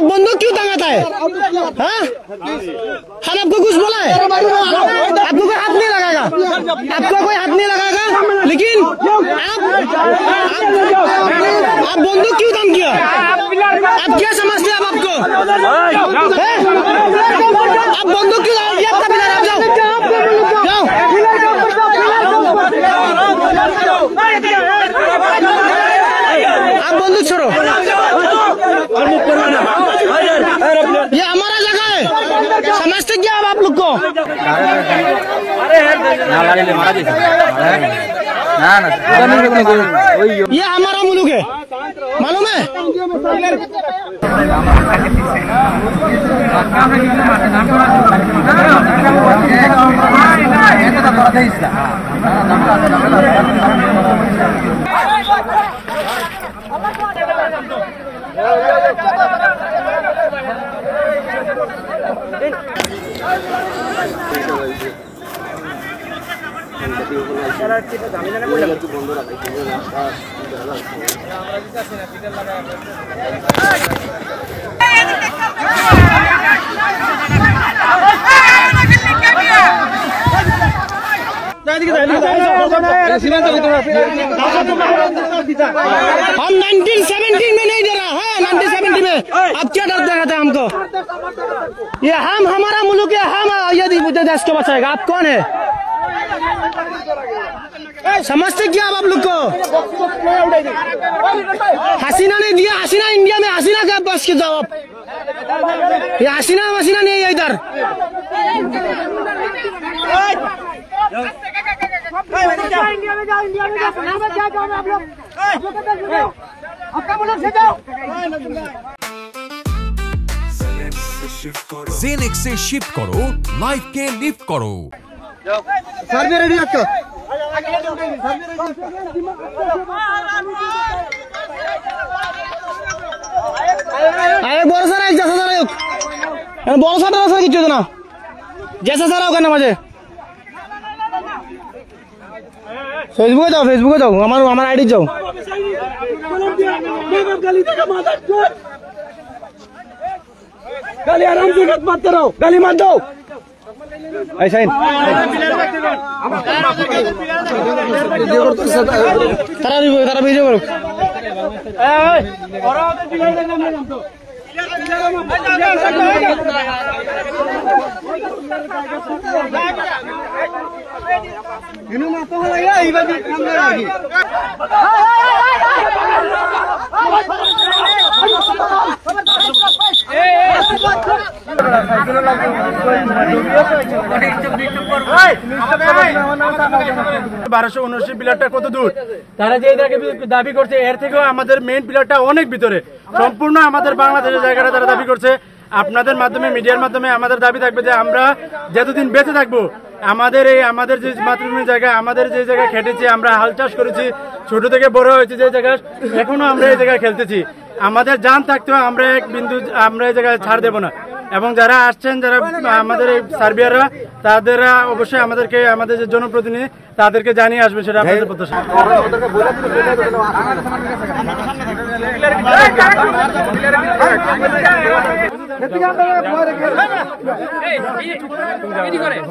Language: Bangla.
आप बंदूक क्यों तंगाता है? हाँ? हम आपको कुछ बोला है? आपको कोई हाथ नहीं लगाएगा, आपको कोई हाथ नहीं लगाएगा, लेकिन आप बंदूक क्यों तंग किया? आप क्या समझते हैं? आप आपको आप बंदूक क्यों तंग किया? आपका पिलर, आप जाओ जाओ, आप बंदूक छोड़ो। ये हमारा जगह है, समझते क्या आप लोग को? ये हमारा मुल्क है, मालूम है? हम 1970 में नहीं दे रहा है, 1970 में अब क्या डर दिखाते हैं हमको? ये हम हमारा मुल्क है, हम यदि देश को बचाएगा। आप कौन है? समझते क्या आप लोग को? हसीना ने दिया, हसीना इंडिया में, हसीना का बस के जाओ आप। ये हसीना मसीना नहीं है इधर। इंडिया में जाओ, इंडिया में जाओ, क्या जाओ आप लोग? आपका मुल्क से जाओ। जेनेक्स से शिफ्ट करो, लाइफ के लिफ्ट करो। सर भी रेडी रखो। আরে বড় স্যার এক জেসা স্যার এক বড় স্যার স্যার কিছু না জেসা স্যার ওখানে মাঝে ফেসবুকে যাও আমার আইডি যাও गाली आराम से मत करो गाली मत दो ऐसा ही तारा वीडियो करो পিলারটা কত দূর তারা যে দাবি করছে এর থেকেও আমাদের মেইন পিলারটা অনেক ভিতরে সম্পূর্ণ আমাদের বাংলাদেশের জায়গাটা তারা দাবি করছে আপনাদের মাধ্যমে মিডিয়ার মাধ্যমে আমাদের দাবি থাকবে যে আমরা যতদিন বেঁচে থাকবো আমাদের যে মাতৃভূমির জায়গা আমাদের যে জায়গায় খেটেছি আমরা হাল চাষ করেছি ছোট থেকে বড় হয়েছে যে জায়গায় এখনো আমরা এই জায়গায় খেলতেছি আমাদের জান থাকতেও আমরা এক বিন্দু আমরা এই জায়গায় ছাড় দেব না এবং যারা আসছেন যারা আমাদের এই সার্বিয়াররা তাদেররা অবশ্যই আমাদেরকে আমাদের যে জনপ্রতিনিধি তাদেরকে জানিয়ে আসবে সেটা আপনাদের প্রত্যাশা করে